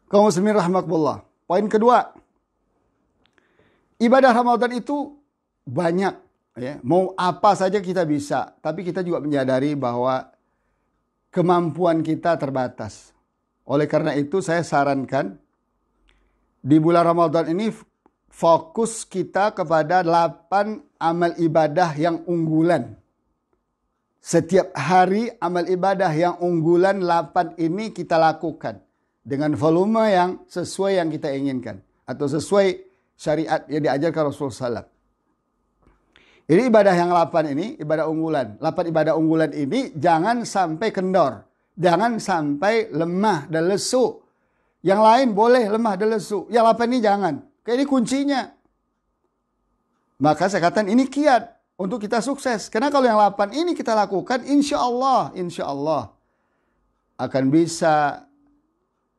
Kaum muslimin rahimakumullah. Poin kedua, ibadah Ramadan itu banyak. Ya. Mau apa saja kita bisa. Tapi kita juga menyadari bahwa kemampuan kita terbatas. Oleh karena itu saya sarankan di bulan Ramadan ini fokus kita kepada 8 amal ibadah yang unggulan. Setiap hari amal ibadah yang unggulan 8 ini kita lakukan dengan volume yang sesuai yang kita inginkan atau sesuai syariat yang diajarkan Rasulullah SAW. Ini ibadah yang 8 ini, ibadah unggulan. 8 ibadah unggulan ini jangan sampai kendor. Jangan sampai lemah dan lesu. Yang lain boleh lemah dan lesu. Yang 8 ini jangan. Kayak ini kuncinya. Maka saya katakan ini kiat untuk kita sukses. Karena kalau yang 8 ini kita lakukan, insya Allah akan bisa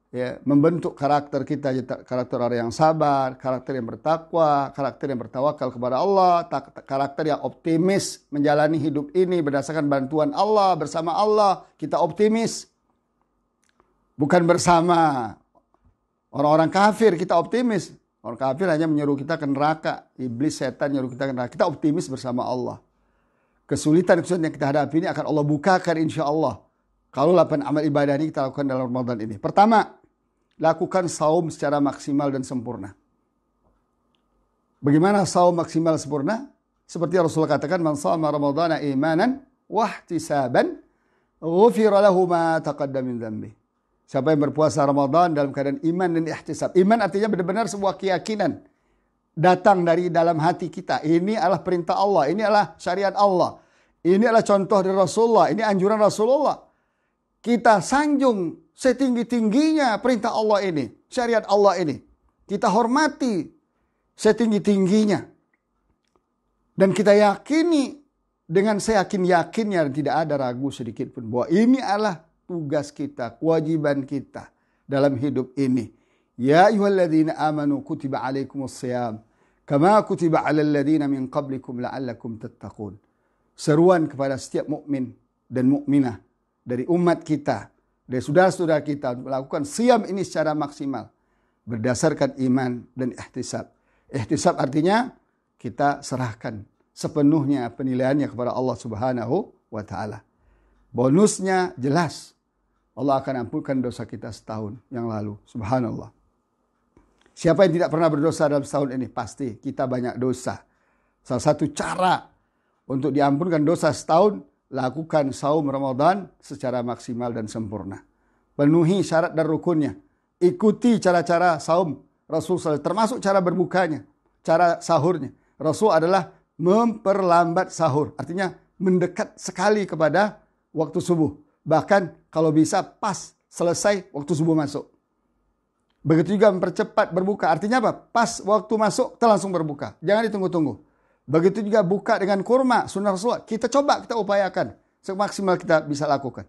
ya, membentuk karakter kita, karakter orang yang sabar, karakter yang bertakwa, karakter yang bertawakal kepada Allah, karakter yang optimis menjalani hidup ini berdasarkan bantuan Allah, bersama Allah, kita optimis. Bukan bersama orang-orang kafir, kita optimis. Orang kafir hanya menyuruh kita ke neraka, iblis, setan menyuruh kita ke neraka. Kita optimis bersama Allah. Kesulitan-kesulitan yang kita hadapi ini akan Allah bukakan insya Allah. Kalau 8 amal ibadah ini kita lakukan dalam Ramadan ini. Pertama, lakukan saum secara maksimal dan sempurna. Bagaimana saum maksimal sempurna? Seperti Rasulullah katakan, man shama ramadhana imanan wahtisaban ghufira lahu ma taqaddama min dhanbi. Siapa yang berpuasa Ramadan dalam keadaan iman dan ihtisab. Iman artinya benar-benar sebuah keyakinan datang dari dalam hati kita. Ini adalah perintah Allah, ini adalah syariat Allah. Ini adalah contoh dari Rasulullah, ini anjuran Rasulullah. Kita sanjung setinggi-tingginya perintah Allah ini, syariat Allah ini. Kita hormati setinggi-tingginya. Dan kita yakini dengan seyakin-yakinnya dan tidak ada ragu sedikit pun bahwa ini adalah tugas kita, kewajiban kita dalam hidup ini. Ya ayyuhalladzina amanu kutiba alaikumusshiyam kama kutiba alal ladzina min qablikum la'allakum tattaqun. Seruan kepada setiap mukmin dan mukminah dari umat kita, dari saudara-saudara kita untuk melakukan siam ini secara maksimal berdasarkan iman dan ihtisab. Ihtisab artinya kita serahkan sepenuhnya penilaiannya kepada Allah Subhanahu wa taala. Bonusnya jelas. Allah akan ampunkan dosa kita setahun yang lalu. Subhanallah. Siapa yang tidak pernah berdosa dalam setahun ini? Pasti kita banyak dosa. Salah satu cara untuk diampunkan dosa setahun, lakukan saum Ramadan secara maksimal dan sempurna. Penuhi syarat dan rukunnya. Ikuti cara-cara saum Rasul SAW, termasuk cara berbukanya, cara sahurnya. Rasul adalah memperlambat sahur. Artinya mendekat sekali kepada waktu subuh. Bahkan kalau bisa pas selesai waktu subuh masuk. Begitu juga mempercepat berbuka. Artinya apa? Pas waktu masuk kita langsung berbuka. Jangan ditunggu-tunggu. Begitu juga buka dengan kurma, sunnah Rasulullah. Kita coba, kita upayakan. Semaksimal kita bisa lakukan.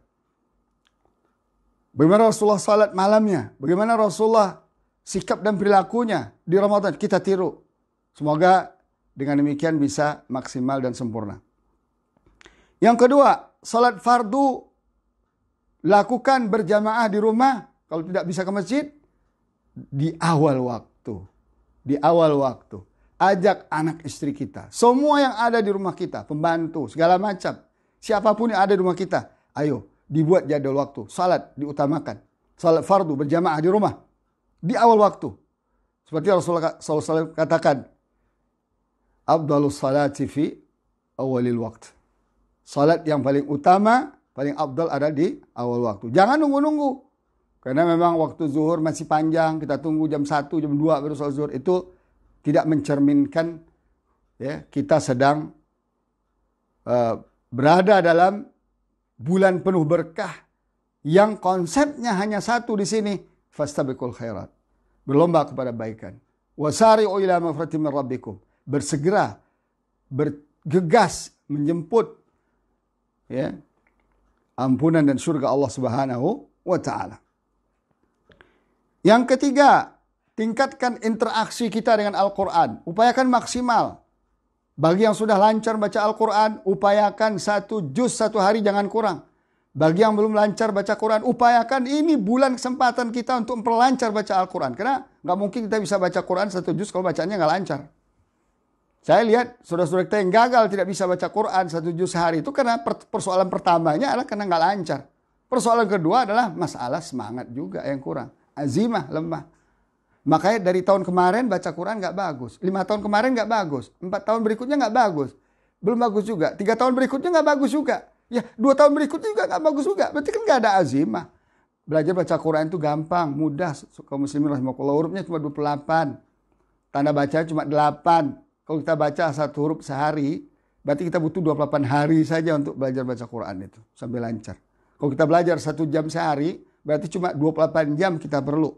Bagaimana Rasulullah salat malamnya. Bagaimana Rasulullah sikap dan perilakunya di Ramadan. Kita tiru. Semoga dengan demikian bisa maksimal dan sempurna. Yang kedua, salat fardu lakukan berjamaah di rumah. Kalau tidak bisa ke masjid, di awal waktu. Di awal waktu. Ajak anak istri kita. Semua yang ada di rumah kita. Pembantu, segala macam. Siapapun yang ada di rumah kita. Ayo, dibuat jadwal waktu. Salat diutamakan. Salat fardu berjamaah di rumah. Di awal waktu. Seperti Rasulullah SAW katakan. Afdalus salati fi awalil waktu. Salat yang paling utama, paling afdal ada di awal waktu. Jangan nunggu-nunggu. Karena memang waktu zuhur masih panjang. Kita tunggu jam 1, jam 2 baru salat zuhur. Itu tidak mencerminkan ya, kita sedang berada dalam bulan penuh berkah. Yang konsepnya hanya satu di sini. Fastabiqul khairat. Berlomba kepada kebaikan. Wasari'u ila maghfiratin min rabbikum. Bersegera, bergegas menjemput ya, ampunan dan surga Allah Subhanahu wa taala. Yang ketiga, tingkatkan interaksi kita dengan Al-Quran. Upayakan maksimal. Bagi yang sudah lancar baca Al-Quran, upayakan 1 juz 1 hari jangan kurang. Bagi yang belum lancar baca Quran, upayakan ini bulan kesempatan kita untuk memperlancar baca Al-Quran. Karena nggak mungkin kita bisa baca Quran 1 juz kalau bacanya nggak lancar. Saya lihat saudara-saudara kita yang gagal tidak bisa baca Quran 1 juz sehari itu karena persoalan pertamanya adalah karena nggak lancar. Persoalan kedua adalah masalah semangat juga yang kurang. Azimah lemah. Makanya dari tahun kemarin baca Quran nggak bagus. 5 tahun kemarin nggak bagus. 4 tahun berikutnya nggak bagus. Belum bagus juga. 3 tahun berikutnya nggak bagus juga. Ya 2 tahun berikutnya juga nggak bagus juga. Berarti kan nggak ada azimah. Belajar baca Quran itu gampang, mudah. Kaum muslimin rahimakumullah, hurufnya cuma 28. Tanda baca cuma 8. Kalau kita baca 1 huruf sehari, berarti kita butuh 28 hari saja untuk belajar baca Quran itu. Sampai lancar. Kalau kita belajar 1 jam sehari, berarti cuma 28 jam kita perlu.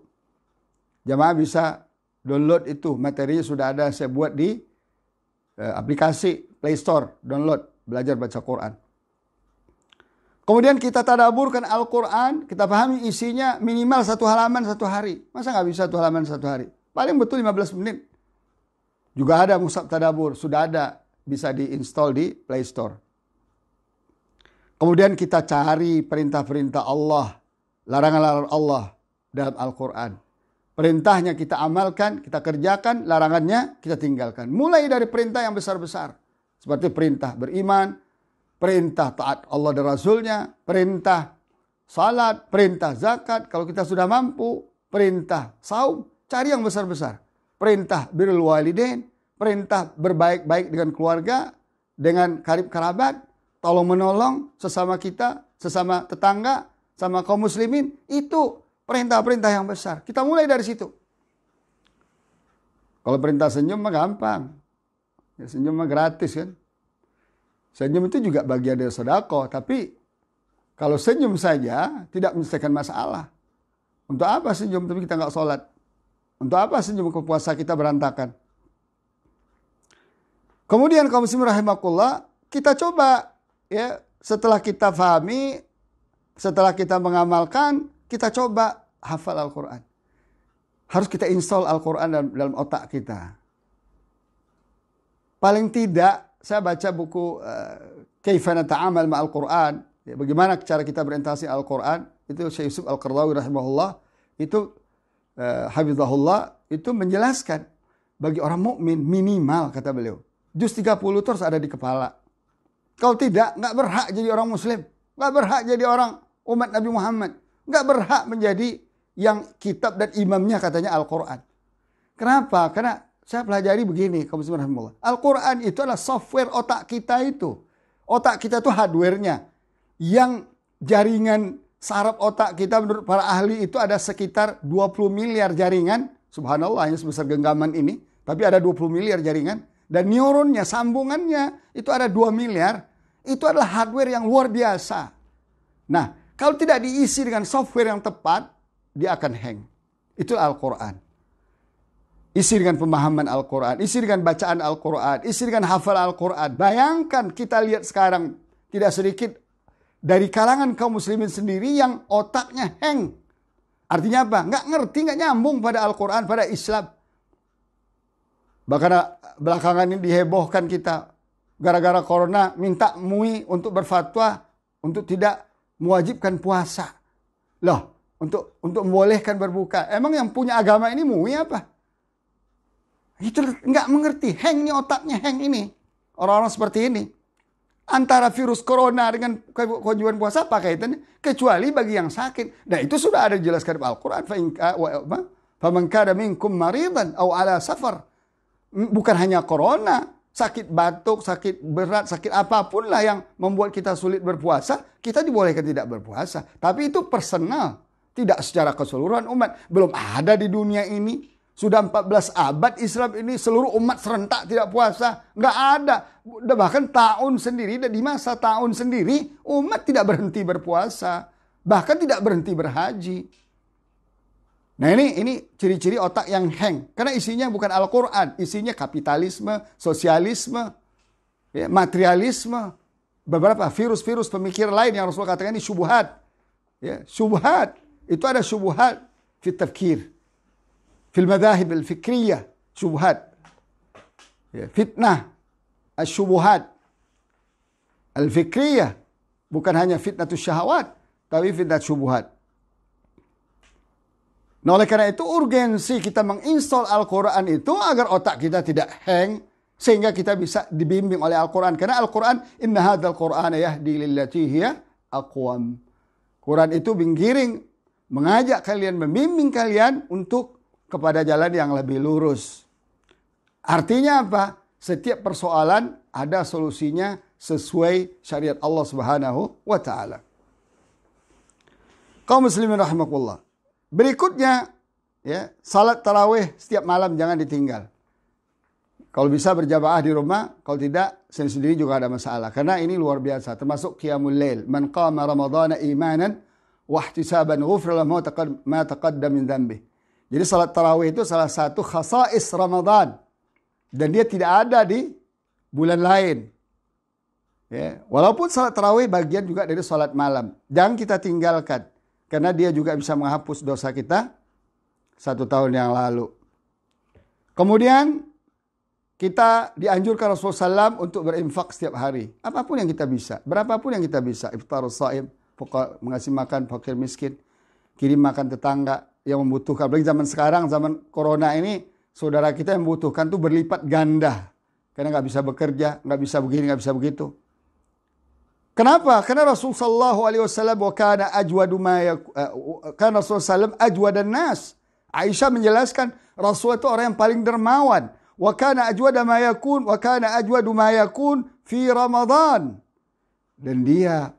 Jamaah bisa download itu. Materinya sudah ada saya buat di aplikasi Play Store. Download, belajar baca Quran. Kemudian kita tadaburkan Al-Quran, kita pahami isinya minimal 1 halaman 1 hari. Masa nggak bisa 1 halaman 1 hari? Paling betul 15 menit. Juga ada mushaf tadabur, sudah ada, bisa diinstal di Play Store. Kemudian kita cari perintah-perintah Allah, larangan-larangan Allah dalam Al-Quran. Perintahnya kita amalkan, kita kerjakan, larangannya kita tinggalkan. Mulai dari perintah yang besar-besar. Seperti perintah beriman, perintah taat Allah dan Rasulnya, perintah salat, perintah zakat. Kalau kita sudah mampu, perintah saum, cari yang besar-besar. Perintah birrul walidain, perintah berbaik-baik dengan keluarga, dengan karib kerabat, tolong menolong sesama kita, sesama tetangga, sama kaum muslimin. Itu perintah-perintah yang besar. Kita mulai dari situ. Kalau perintah senyum mah gampang. Ya, senyum mah gratis kan. Senyum itu juga bagian dari sedekah, tapi kalau senyum saja tidak menyelesaikan masalah. Untuk apa senyum tapi kita nggak sholat? Untuk apa senyum ke puasa kita berantakan? Kemudian kaum muslimin rahimakumullah, kita coba ya, setelah kita fahami, setelah kita mengamalkan, kita coba hafal Al-Quran. Harus kita install Al-Quran dalam otak kita. Paling tidak saya baca buku Kaifa Nata'amal Ma'al Quran, ya, bagaimana cara kita berinteraksi Al-Quran, itu Syekh Yusuf Al-Qaradawi rahimahullah, itu hafizahullah, itu menjelaskan bagi orang mukmin minimal, kata beliau, juz 30 itu harus ada di kepala. Kalau tidak, nggak berhak jadi orang muslim, nggak berhak jadi orang umat Nabi Muhammad, nggak berhak menjadi yang kitab dan imamnya katanya Al-Quran. Kenapa? Karena saya pelajari begini, kaum muslimin rahimahullah. Al-Quran itu adalah software otak kita itu. Otak kita itu hardware-nya. Yang jaringan saraf otak kita menurut para ahli itu ada sekitar 20 miliar jaringan. Subhanallah, hanya sebesar genggaman ini. Tapi ada 20 miliar jaringan. Dan neuronnya, sambungannya itu ada 2 miliar. Itu adalah hardware yang luar biasa. Nah, kalau tidak diisi dengan software yang tepat, dia akan hang. Itu Al-Quran. Isi dengan pemahaman Al-Quran, isi dengan bacaan Al-Quran, isi dengan hafal Al-Quran. Bayangkan kita lihat sekarang tidak sedikit dari kalangan kaum muslimin sendiri yang otaknya hang. Artinya apa? Nggak ngerti, nggak nyambung pada Al-Quran, pada Islam. Bahkan belakangan ini dihebohkan kita. Gara-gara corona minta MUI untuk berfatwa untuk tidak mewajibkan puasa. Loh, untuk membolehkan berbuka. Emang yang punya agama ini MUI apa? Itu nggak mengerti, hang ini otaknya, hang ini. Orang-orang seperti ini. Antara virus corona dengan kewajiban puasa apa kaitannya? Kecuali bagi yang sakit. Nah itu sudah ada dijelaskan di Al-Quran. فَمَنْ كَانَ مِنْكُمْ مَرِيضًا أَوْ عَلَى سَفَرٍ. Bukan hanya corona, sakit batuk, sakit berat, sakit apapun lah yang membuat kita sulit berpuasa, kita dibolehkan tidak berpuasa. Tapi itu personal, tidak secara keseluruhan umat. Belum ada di dunia ini. Sudah 14 abad Islam ini seluruh umat serentak tidak puasa. Nggak ada. Bahkan tahun sendiri, di masa tahun sendiri umat tidak berhenti berpuasa. Bahkan tidak berhenti berhaji. Nah ini ciri-ciri otak yang hang. Karena isinya bukan Al-Quran. Isinya kapitalisme, sosialisme, ya, materialisme. Beberapa virus-virus pemikir lain yang Rasulullah katakan ini syubhat. Ya, syubhat. Itu ada syubhat fit tafkir. Fil madahib al-fikriyah, syubhat. Ya, fitnah, al-syubuhat, al-fikriyah. Bukan hanya fitnatus syahwat, tapi fitnat syubhat. Nah, oleh karena itu urgensi kita menginstall Al-Quran itu agar otak kita tidak hang, sehingga kita bisa dibimbing oleh Al-Quran. Karena Al-Quran, inna hadzal Qur'ana yahdi lillati hiya aqwam. Quran itu menggiring, mengajak kalian, membimbing kalian untuk kepada jalan yang lebih lurus. Artinya apa? Setiap persoalan ada solusinya sesuai syariat Allah Subhanahu wa taala. Kaum muslimin rahimakumullah. Berikutnya, ya, salat tarawih setiap malam jangan ditinggal. Kalau bisa berjamaah di rumah, kalau tidak sendiri juga ada masalah. Karena ini luar biasa, termasuk qiyamul lail. Man qama ramadhana imanan wa ihtisaban ghufira lahu ma taqaddama min dhanbi. Jadi salat tarawih itu salah satu khasais Ramadan. Dan dia tidak ada di bulan lain. Ya, walaupun salat tarawih bagian juga dari salat malam. Jangan kita tinggalkan. Karena dia juga bisa menghapus dosa kita 1 tahun yang lalu. Kemudian kita dianjurkan Rasulullah SAW untuk berinfak setiap hari. Apapun yang kita bisa. Berapapun yang kita bisa. Iftarus shaim, mengasih makan fakir miskin. Kirim makan tetangga yang membutuhkan. Apalagi zaman sekarang, zaman corona ini, saudara kita yang membutuhkan itu berlipat ganda. Karena nggak bisa bekerja, nggak bisa begini, nggak bisa begitu. Kenapa? Karena Rasulullah SAW kana ajwadu ma karena Rasulullah SAW ajwadan nas. Aisyah menjelaskan Rasul itu orang yang paling dermawan. Wa kana ajwada ma yakun wa kana ajwadu ma yakun fi Ramadan. Dan dia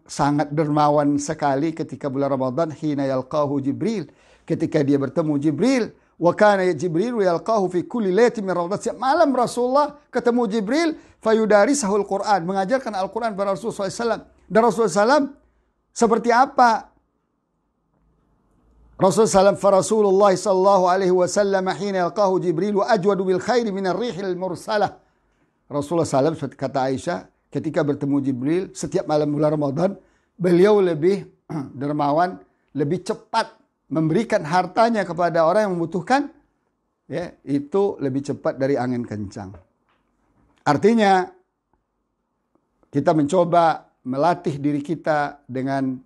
sangat dermawan sekali ketika bulan Ramadan hina yalqahu Jibril. Ketika dia bertemu Jibril. Wa kana Jibril yalqahu fi kulli lailatin min Ramadan. Setiap malam Rasulullah ketemu Jibril fayudarisahul Quran, mengajarkan Al-Quran kepada Rasulullah SAW. Dan Rasulullah SAW seperti apa? Rasulullah SAW, Rasulullah sallallahu alaihi wasallam hina yalqahu Jibril wa ajwadu bil khairi min ar-rihil mursalah. Rasulullah SAW seperti kata Aisyah, ketika bertemu Jibril setiap malam bulan Ramadan, beliau lebih dermawan, lebih cepat memberikan hartanya kepada orang yang membutuhkan, ya, itu lebih cepat dari angin kencang. Artinya kita mencoba melatih diri kita dengan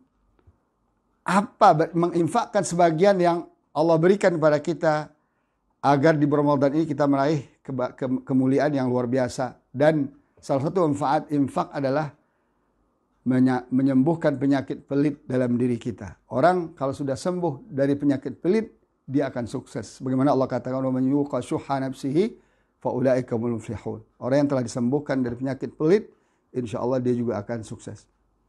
menginfakkan sebagian yang Allah berikan kepada kita agar di bulan Ramadan ini kita meraih kemuliaan yang luar biasa. Dan salah satu manfaat infak adalah menyembuhkan penyakit pelit dalam diri kita. Orang kalau sudah sembuh dari penyakit pelit, dia akan sukses. Bagaimana Allah katakan, "Wa man yuqa syuhha nafsihi fa ulaika humul muflihun." Orang yang telah disembuhkan dari penyakit pelit, insya Allah dia juga akan sukses.